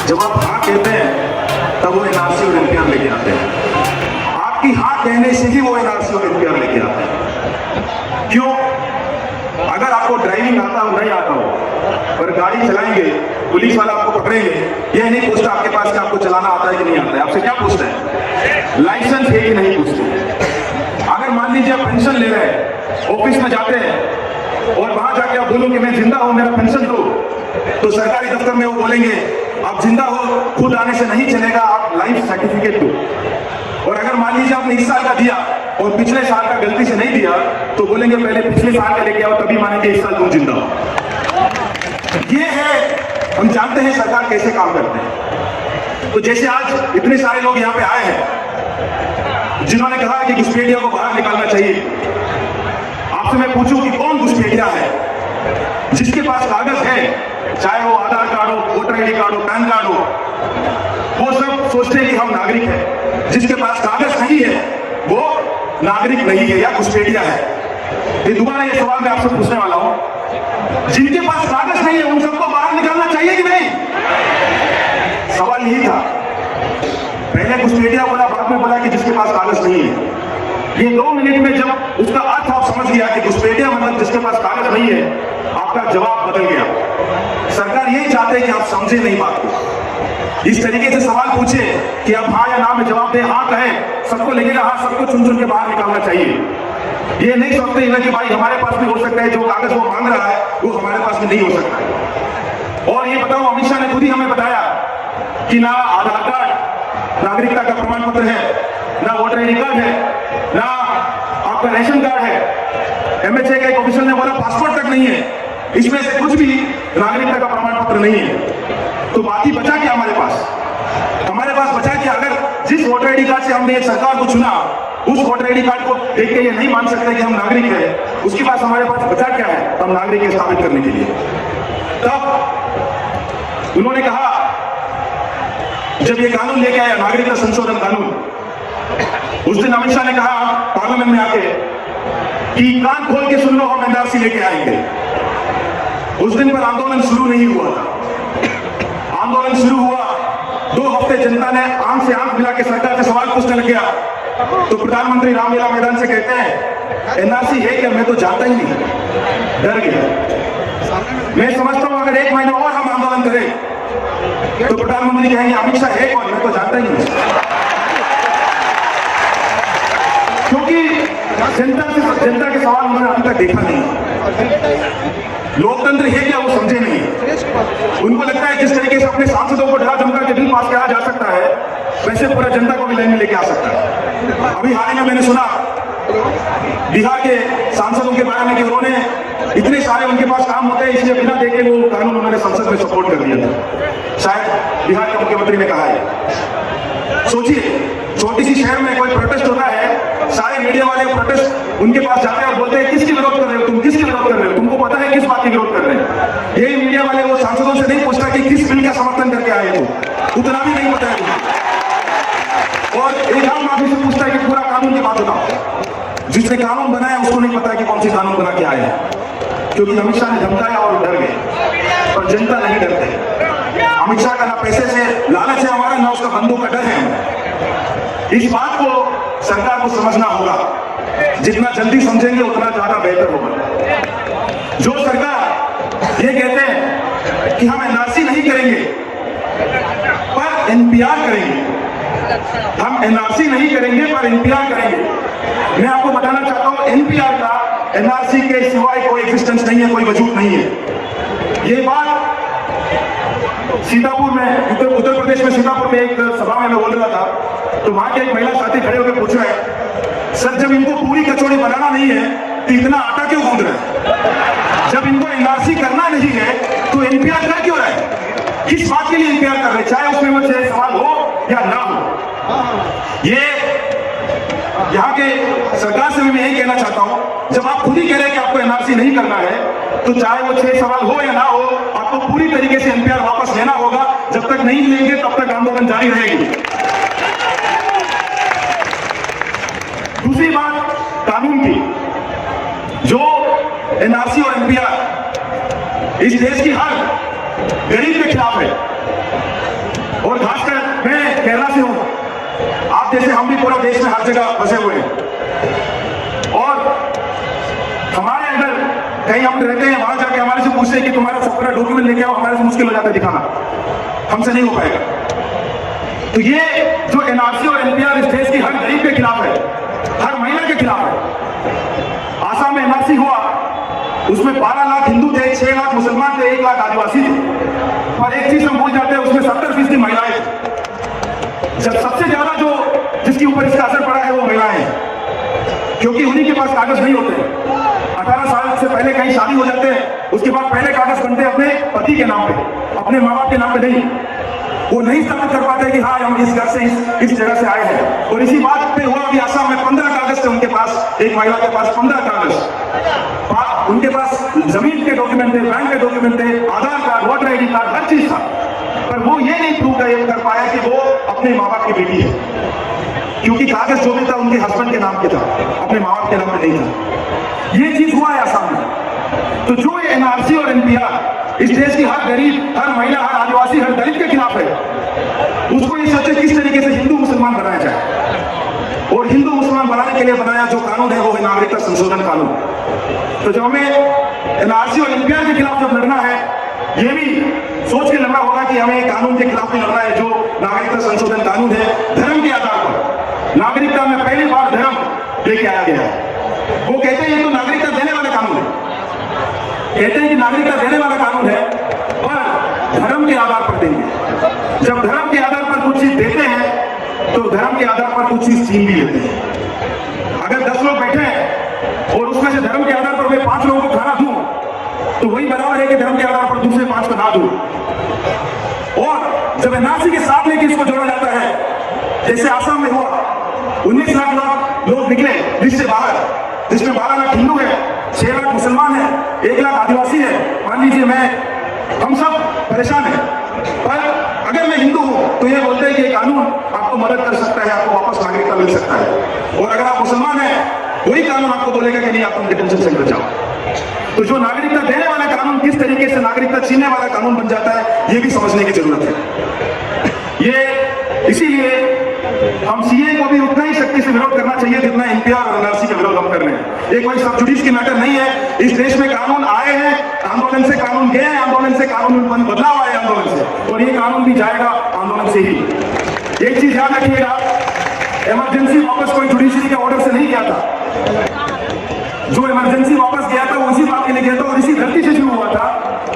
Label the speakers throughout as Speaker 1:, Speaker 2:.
Speaker 1: जब आप हाँ कहते हैं तब वो एनआरसी और एनपीआर लेके आते हैं। आपकी हाँ कहने से ही वो एनआरसी और एनपीआर लेके आते हैं। क्यों? अगर आपको ड्राइविंग आता हो नहीं आता हो और गाड़ी चलाएंगे, पुलिस वाला आपको पकड़ेंगे, ये नहीं पूछता आपके पास कि आपको चलाना आता है कि नहीं आता है। आपसे क्या पूछते हैं? लाइसेंस है कि नहीं पूछते। अगर मान लीजिए आप पेंशन ले रहे हैं, ऑफिस में जाते हैं और वहां जाके आप बोलो कि मैं जिंदा हूं, मेरा पेंशन दो, तो सरकारी दफ्तर में वो बोलेंगे आप जिंदा हो, खुद आने से नहीं चलेगा, आप लाइफ सर्टिफिकेट दो। और अगर मान लीजिए आपने इस साल का दिया और पिछले साल का गलती से नहीं दिया, तो बोलेंगे पहले पिछले साल का लेके आओ, तभी मानेंगे इस साल तुम जिंदा हो। ये है, हम जानते हैं सरकार कैसे काम करते हैं। तो जैसे आज इतने सारे लोग यहाँ पे आए हैं जिन्होंने कहा कि घुसपैठिया को बाहर निकालना चाहिए, आपसे मैं पूछूं कि कौन घुसपैठिया है? जिसके पास कागज है, चाहे वो आधार कार्ड हो, वोटर आईडी कार्ड हो, पैन कार्ड हो, वो सब सोचते हैं कि हम नागरिक हैं। जिसके पास कागज नहीं है वो नागरिक नहीं है या घुसपैठिया है। ये दोबारा ये सवाल मैं आपसे पूछने वाला हूं, जिनके पास कागज नहीं है उन सबको बाहर निकालना चाहिए कि नहीं? सवाल यही था। पहले घुसपैठिया बोला, बाद में बोला कि जिसके पास कागज नहीं है। ये 2 मिनट में जब उसका अर्थ आप समझ गया कि घुसपैठिया मतलब जिसके पास कागज नहीं है, आपका जवाब बदल गया। सरकार यही चाहते हैं कि आप समझे नहीं बात को। इस तरीके से सवाल पूछे कि आप हाँ या ना में जवाब दें। हाँ कहे, सबको लगेगा हाँ, सबको चुन चुन के बाहर निकालना चाहिए। ये नहीं सोचते हैं कि भाई हमारे पास भी हो सकता है, जो कागज वो मांग रहा है वो हमारे पास भी नहीं हो सकता है। और ये बताओ, अमित शाह ने खुद ही हमें बताया कि ना आधार कार्ड नागरिकता का प्रमाण पत्र है, ना वोटर आईडी कार्ड है, ना आपका रेशन कार्ड है। एमएचए का एक ऑफिसर ने बोला पासपोर्ट तक नहीं है। इसमें से कुछ भी नागरिकता का प्रमाण पत्र नहीं है। तो बाकी बचा क्या हमारे पास? हमारे पास बचा क्या? अगर जिस वोटर आईडी कार्ड से हमने एक सरकार को चुना, उस वोटर आईडी कार्ड को देख के ये नहीं मान सकते कि हम नागरिक हैं, उसके पास हमारे पास बचा क्या है हम नागरिक स्थापित करने के लिए? तब उन्होंने कहा, जब ये कानून लेके आया नागरिकता संशोधन कानून, उस दिन अमित शाह ने कहा पार्लियामेंट में आके कि कान खोल के सुन लो, हम एनआरसी लेके आएंगे। उस दिन पर आंदोलन शुरू नहीं हुआ था। आंदोलन शुरू हुआ, 2 हफ्ते जनता ने आंख से आंख मिला के सरकार से सवाल पूछने लग गया। तो प्रधानमंत्री रामलीला मैदान से कहते हैं एनआरसी है क्या? मैं तो जानता ही नहीं, डर गया। मैं समझता हूं अगर 1 महीना और हम आंदोलन करें तो प्रधानमंत्री कहेंगे अमित शाह है कौन? मैं तो जानता ही नहीं। क्योंकि जनता के सवाल उन्होंने अभी तक देखा नहीं। लोकतंत्र है क्या वो समझे नहीं। उनको लगता है जिस तरीके से अपने सांसदों को डरा धमका के बिल पास किया जा सकता है, वैसे पूरा जनता को भी लाइन में लेके आ सकता है। अभी हाल ही में मैंने सुना बिहार के सांसदों के बारे में कि उन्होंने इतने सारे उनके पास काम होते हैं, इसलिए बिना देखे वो कानून उन्होंने संसद में सपोर्ट कर दिया था। शायद बिहार के मुख्यमंत्री ने कहा है। सोचिए, छोटी सी शहर में कोई प्रोटेस्ट होता है, सारे मीडिया वाले प्रोटेस्ट उनके पास जाते हैं और बोलते हैं किसकी विरोध कर रहे हो तुम, किसकी विरोध कर रहे हो, तुमको पता है किस बात की विरोध कर रहे हैं? यही मीडिया वाले वो सांसदों से नहीं पूछता कि किस बिल का समर्थन करके आए हो, उतना भी नहीं पता है। और एक आम आदमी से पूछता है कि पूरा कानून की बात बताओ। जिसने कानून बनाया उसको नहीं पता कि कौन सी कानून बना के आए हैं, क्योंकि अमित शाह ने धमकाया और डर गए। और जनता नहीं डरते। अमित शाह का ना पैसे से लालच है हमारा, ना उसका बंदूक का डर है। इस बात को सरकार को समझना होगा। जितना जल्दी समझेंगे उतना ज्यादा बेहतर होगा। जो सरकार ये कहते हैं कि हम एनआरसी नहीं करेंगे पर एनपीआर करेंगे, हम एनआरसी नहीं करेंगे पर एनपीआर करेंगे। मैं आपको बताना चाहता हूं एनपीआर का एनआरसी के सिवाय कोई एग्जिस्टेंस नहीं है, कोई वजूद नहीं है। ये बात सीतापुर में, उत्तर प्रदेश में सीतापुर में एक सभा में मैं बोल रहा था, तो वहां के एक महिला साथी खड़े होकर पूछ रहे हैं, सर जब इनको पूरी कचौड़ी बनाना नहीं है तो इतना आटा क्यों गूंद रहे हैं? जब इनको एनआरसी करना नहीं है तो एनपीआर कर क्यों रहे हैं? किस बात के लिए एनपीआर कर रहे हैं? चाहे उसमें वो सवाल हो या ना हो। ये यहाँ के सरकार से भी मैं यही कहना चाहता हूं, जब आप खुद ही कह रहे हैं कि आपको एनआरसी नहीं करना है, तो चाहे वो 6 सवाल हो या ना हो, आपको पूरी तरीके से एनपीआर वापस लेना होगा। जब तक नहीं लेंगे तब तक आंदोलन जारी रहेगी। दूसरी बात कानून की, जो एनआरसी और एनपीआर इस देश की हर गरीब के खिलाफ है। और खासकर मैं केरला से हूं, आप जैसे हम भी पूरा देश में हर जगह फंसे हुए हैं। और हमारे अगर कहीं हम रहते हैं, वहां जाके हमारे से पूछते हैं कि तुम्हारा सब पूरा डॉक्यूमेंट लेके आओ, हमारे से मुश्किल हो जाता है दिखाना, हमसे नहीं हो पाएगा। तो ये जो एनआरसी और एनपीआर इस देश की हर गरीब के खिलाफ है, हर महिला के खिलाफ है। आसाम में एनआरसी हुआ, उसमें 12 लाख हिंदू थे, 6 लाख मुसलमान थे, 1 लाख आदिवासी थे। पर एक चीज हम भूल जाते हैं, उसमें 70% महिलाएं थी। जब सबसे ज्यादा जो जिसके ऊपर इसका असर पड़ा है वो महिलाएं हैं, क्योंकि उन्हीं के पास कागज नहीं होते। 18 साल से पहले कहीं शादी हो जाते हैं, उसके बाद पहले कागज बनते हैं अपने पति के नाम पे, अपने माँ बाप के नाम पे नहीं। वो नहीं साबित कर पाते कि हाँ हम इस घर से इस जगह से आए हैं। और इसी बात पे हुआ कि आसाम में 15 कागज थे उनके पास, एक महिला के पास 15 कागज, उनके पास जमीन के डॉक्यूमेंट थे, बैंक के डॉक्यूमेंट थे, आधार कार्ड, वोटर आईडी कार्ड, हर चीज था। पर वो ये नहीं प्रूव कर पाया कि वो अपने माँ बाप की बेटी है, क्योंकि कागज जो भी था उनके हस्बैंड के नाम पे था, अपने माँ बाप के नाम पे नहीं था। ये चीज हुआ है आसाम में। तो जो एनआरसी और एनपीआर इस देश की हर गरीब, हर महिला, हर आदिवासी, हर दलित के खिलाफ है, उसको ये सोचे किस तरीके से हिंदू मुसलमान बनाया जाए। और हिंदू मुसलमान बनाने के लिए बनाया जो कानून है वो है नागरिकता संशोधन कानून। तो जब हमें एनआरसी और एनपीआर के खिलाफ जब लड़ना है, ये भी सोच के लड़ना होगा कि हमें कानून के खिलाफ भी लड़ना है जो नागरिकता संशोधन कानून है। धर्म के आधार पर नागरिकता में पहली बार धर्म लेके आया गया है। वो कहते हैं ये तो नागरिकता देने वाला कानून है, कहते हैं कि नागरिकता देने वाला कानून है, पर धर्म के आधार पर देंगे। जब धर्म के आधार पर कुछ चीज देते हैं तो धर्म के आधार पर कुछ चीज छीन भी लेते हैं। अगर 10 लोग बैठे हैं और उसमें से धर्म के आधार पर मैं 5 लोगों को खाना दूं, तो वही बराबर है कि धर्म के आधार पर दूसरे 5 को ना दूं। और जब एनआरसी के साथ लेके इसको जोड़ा जाता है, जैसे आसाम में हुआ, 19 लाख लोग निकले लिस्ट से बाहर, जिसमें 12 लाख हिंदू है, 6 लाख मुसलमान है, 1 लाख आदिवासी है। मान लीजिए हम सब परेशान हैं, पर अगर मैं हिंदू हूं तो ये बोलते हैं कि ये कानून आपको मदद कर सकता है, आपको वापस नागरिकता मिल सकता है। और अगर आप मुसलमान हैं, वही कानून आपको बोलेगा कि नहीं, आप डिटेंशन सेंटर जाओ। तो जो नागरिकता देने वाला कानून किस तरीके से नागरिकता छीनने वाला कानून बन जाता है, ये भी समझने की जरूरत है। ये इसीलिए हम सीए को भी उतना ही शक्ति से विरोध करना चाहिए जितना एनपीआर और एनआरसी का विरोध हम कर रहे हैं। एक कोई सब जुडिस की मैटर नहीं है। इस देश में कानून आए हैं, आंदोलन से कानून गए हैं, आंदोलन से कानून में बदलाव आए आंदोलन से, और ये कानून भी जाएगा आंदोलन से ही। एक चीज याद रखिएगा, इमरजेंसी वापस कोई जुडिशरी के ऑर्डर से नहीं गया था। जो इमरजेंसी वापस गया था वो इसी बात के लिए गया था, और इसी धरती से शुरू हुआ था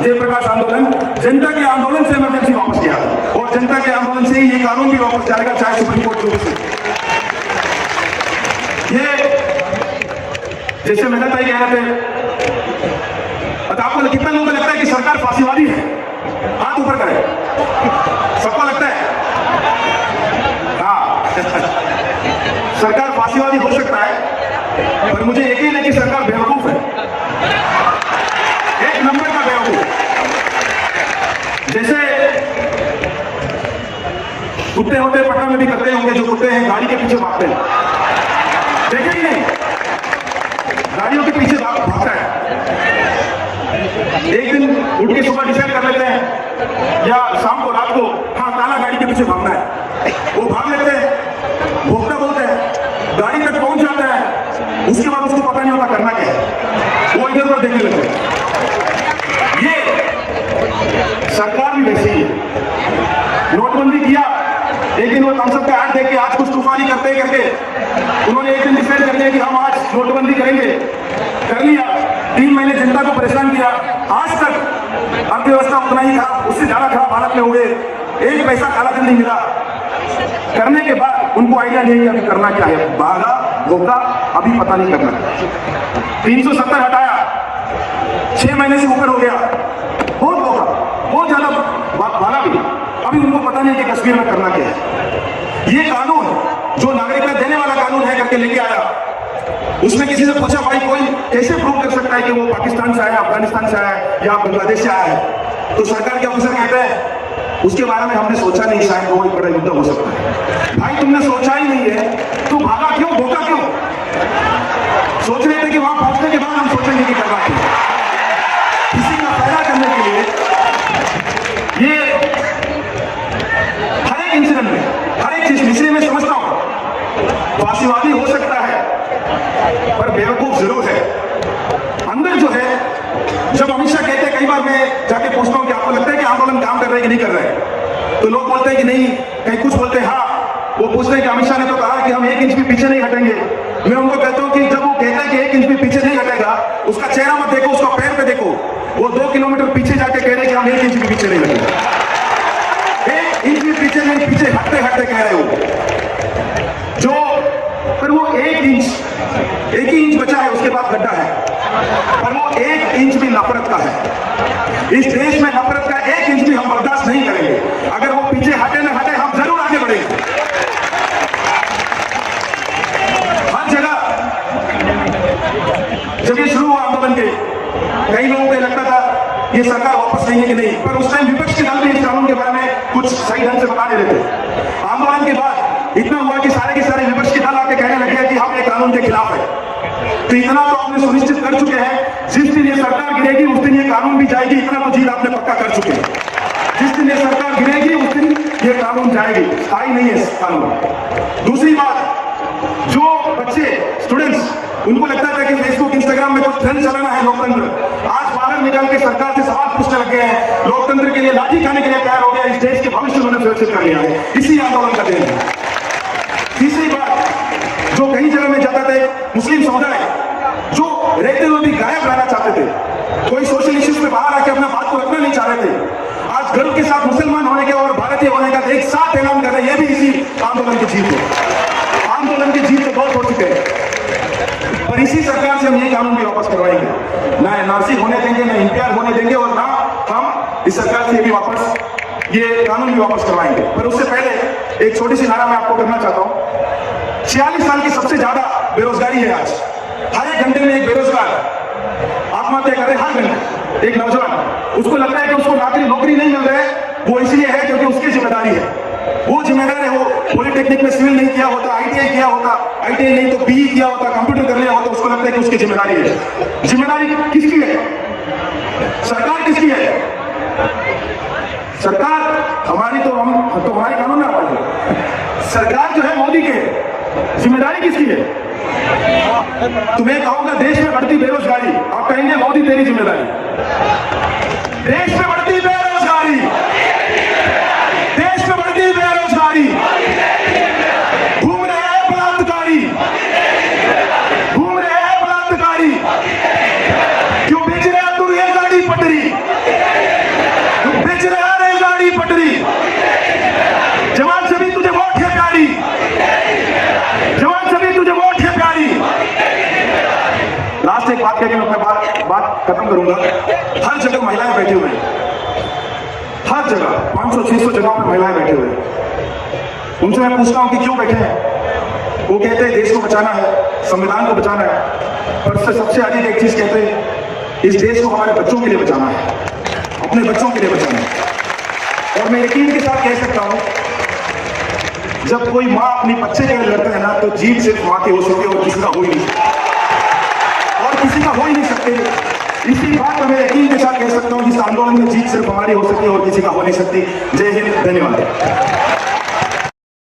Speaker 1: जयप्रकाश आंदोलन। जनता के आंदोलन से इमरजेंसी वापस गया, और जनता के आंदोलन से ही ये कानून भी वापस जाएगा, चाहे सुप्रीम कोर्ट रूप से। ये जैसे मेहनत भाई कह रहे थे, आपको कितना लोगों को लगता है कि सरकार फांसीवादी है? हाथ ऊपर करें। सबको लगता है? हाँ सरकार फांसीवादी हो सकता है, पर मुझे यकीन है कि सरकार बेवकूफ है, एक नंबर का बेवकूफ। जैसे कुत्ते होते पटना में भी करते होंगे, जो कुत्ते हैं गाड़ी के पीछे भागते हैं, देखे ही नहीं, गाड़ियों के पीछे भागता है। एक दिन उठ के सुबह डिसाइड कर लेते हैं या शाम को रात को, हाँ काला गाड़ी के पीछे भागना है, वो भाग लेते हैं, भोगता बहुत है, गाड़ी तक पहुंच जाता है, उसके बाद उसको पता नहीं होता करना क्या है, वो इधर उधर देखने लगते हैं। ये सरकार भी वैसी ही है। नोटबंदी किया, एक दिन वो थम्स अप का ऐड देख के आज कुछ तूफानी करते करके उन्होंने एक दिन डिसाइड कर लिया कि हम आज नोटबंदी करेंगे, कर लिया। 3 महीने जनता को परेशान किया, आज तक अर्थव्यवस्था उतना ही खराब, उससे ज्यादा खराब हालत में हो गए, 1 पैसा काला धन नहीं मिला। करने के बाद उनको आइडिया नहीं कि अभी करना क्या है, भागा धोखा, अभी पता नहीं करना। 370 हटाया, 6 महीने से ऊपर हो गया, बहुत धोखा, बहुत ज्यादा भागा भी, अभी उनको पता नहीं कि कश्मीर में करना क्या है। ये कानून जो नागरिकता देने वाला कानून है करके लेके आया, उसमें किसी से पूछा भाई कोई कैसे प्रूव कर सकता है कि वो पाकिस्तान से आया, अफगानिस्तान से आया है या बांग्लादेश से आया है? तो सरकार के ऑफिसर कहते हैं उसके बारे में हमने सोचा नहीं, शायद वो एक बड़ा मुद्दा हो सकता है। भाई तुमने सोचा ही नहीं है तो भागा क्यों, धोखा क्यों? सोच रहे थे कि वहां पहुंचने के बाद हम सोचेंगे कि करना क्यों, किसी का फायदा करने के लिए। ये आपको लगता है कि आंदोलन काम कर रहे हैं कि नहीं कर रहे हैं? तो लोग बोलते हैं कि नहीं, कहीं कुछ बोलते हैं हाँ। वो पूछते हैं कि अमित शाह ने तो कहा कि हम 1 इंच भी पीछे नहीं हटेंगे। मैं उनको कहता हूं कि जब वो कहता है कि 1 इंच भी पीछे नहीं हटेगा, उसका चेहरा मत देखो, उसका पैर पे देखो। वो 2 किलोमीटर पीछे जाके कह रहे हैं कि हम 1 इंच भी पीछे नहीं हटेंगे। 1 इंच भी पीछे नहीं, पीछे हटते हटते कह रहे हो जो। पर वो 1 ही इंच बचा है, उसके बाद गड्ढा है। पर वो 1 इंच भी नफरत का है। इस देश में नफरत का 1 इंच भी हम बर्दाश्त नहीं करेंगे। अगर वो पीछे हटे न हटे, हम जरूर आगे बढ़ेंगे। हर जगह जब ये शुरू हुआ आंदोलन के, कई लोगों को लगता था ये सरकार वापस लेंगे कि नहीं, पर उस टाइम विपक्ष के दल भी इस कानून के बारे में कुछ सही ढंग से बता नहीं रहे थे। आंदोलन के बाद इतना हुआ कि सारे के सारे विपक्ष के दल आके कहने लगे कि हम ये कानून के खिलाफ है। तो इतना तो आपने सुनिश्चित कर चुके हैं, जिस दिन ये सरकार गिरेगी उस दिन ये कानून भी जाएगी। इतना तो जीत आपने पक्का कर चुके हैं। जिस दिन ये सरकार गिरेगी उस दिन ये कानून जाएगी, स्थायी नहीं है कानून। दूसरी बात, जो बच्चे स्टूडेंट्स, उनको लगता था कि फेसबुक इंस्टाग्राम में कुछ ट्रेंड चलाना है लोकतंत्र, आज बाहर निकल के सरकार से सवाल पूछने लगे हैं। लोकतंत्र के लिए लाठी खाने के लिए तैयार हो गया। इस देश के भविष्य उन्होंने सुरक्षित कर लिया है, इसी आंदोलन का देन है। तीसरी बात, जो कई जगह में जाता थे मुस्लिम समुदाय, जो रहते हुए भी गायब रहना चाहते थे, कोई सोशल इश्यूज में बाहर आके अपना बात को रखना नहीं चाह रहे थे, आज गर्व के साथ मुसलमान होने के और भारतीय होने का एक साथ ऐलान कर रहे हैं। ये भी इसी आंदोलन की जीत है। आंदोलन की जीत तो बहुत हो चुके हैं, पर इसी सरकार से हम ये कानून भी वापस करवाएंगे। ना एनआरसी होने देंगे, ना इंपीआर होने देंगे, और ना हम इस सरकार से भी वापस ये कानून भी वापस करवाएंगे। पर उससे पहले एक छोटी सी नारा मैं आपको करना चाहता हूं। 46 साल की सबसे ज्यादा बेरोजगारी है आज। हर एक घंटे में एक बेरोजगार आत्महत्या कर रहे हैं। हर घंटे एक नौजवान, उसको लगता है कि उसको नौकरी नहीं मिल रहा है, वो इसलिए है क्योंकि उसकी जिम्मेदारी है। वो जिम्मेदार है, वो पॉलिटेक्निक में सिविल नहीं किया होता, आईटीआई किया होता, आईटीआई नहीं तो बीई किया होता, कंप्यूटर कर लिया होता, उसको लगता है कि उसकी जिम्मेदारी है। जिम्मेदारी किसकी है? सरकार किसकी है? सरकार हमारी तो हमारे कानून में आता है। सरकार जो है मोदी के, जिम्मेदारी किसकी है? तो मैं कहूंगा देश में बढ़ती बेरोजगारी, आप कहेंगे मोदी तेरी जिम्मेदारी। देश में बढ़ती बेरोजगारी, देश में बढ़ती बेरोजगारी, घूम रहे हैं बलात्कारी, घूम रहे हैं बलात्कारी, क्यों बेच रहे हैं तू रेलगाड़ी पटरी, क्यों बेच रहे हैं रेलगाड़ी पटरी। जवान सभी तुझे वोट है प्यारी, जवान सभी तुझे वोट है प्यारी। लास्ट एक बात कहकर मैं अपनी बात खत्म करूंगा। हर जगह महिलाएं बैठी हुई हैं, हर जगह 500-600 जगहों पर महिलाएं बैठे हुए हैं। उनसे मैं पूछता हूं कि क्यों बैठे हैं? वो कहते हैं देश को बचाना है, संविधान को बचाना है, पर उससे सबसे अधिक एक चीज कहते हैं, इस देश को हमारे बच्चों के लिए बचाना है, अपने बच्चों के लिए बचाना है। और मैं यकीन के साथ कह सकता हूं, जब कोई माँ अपनी बच्चे के लिए लड़ता है ना, तो जीत सिर्फ माँ की हो सकती है और किसी का हो ही नहीं सकती, और किसी का हो ही नहीं सकती। इसी बात को मैं यकीन के साथ कह सकता हूं, इस आंदोलन में जीत सिर्फ हमारी हो सकती है और किसी का हो नहीं सकती। जय हिंद, धन्यवाद।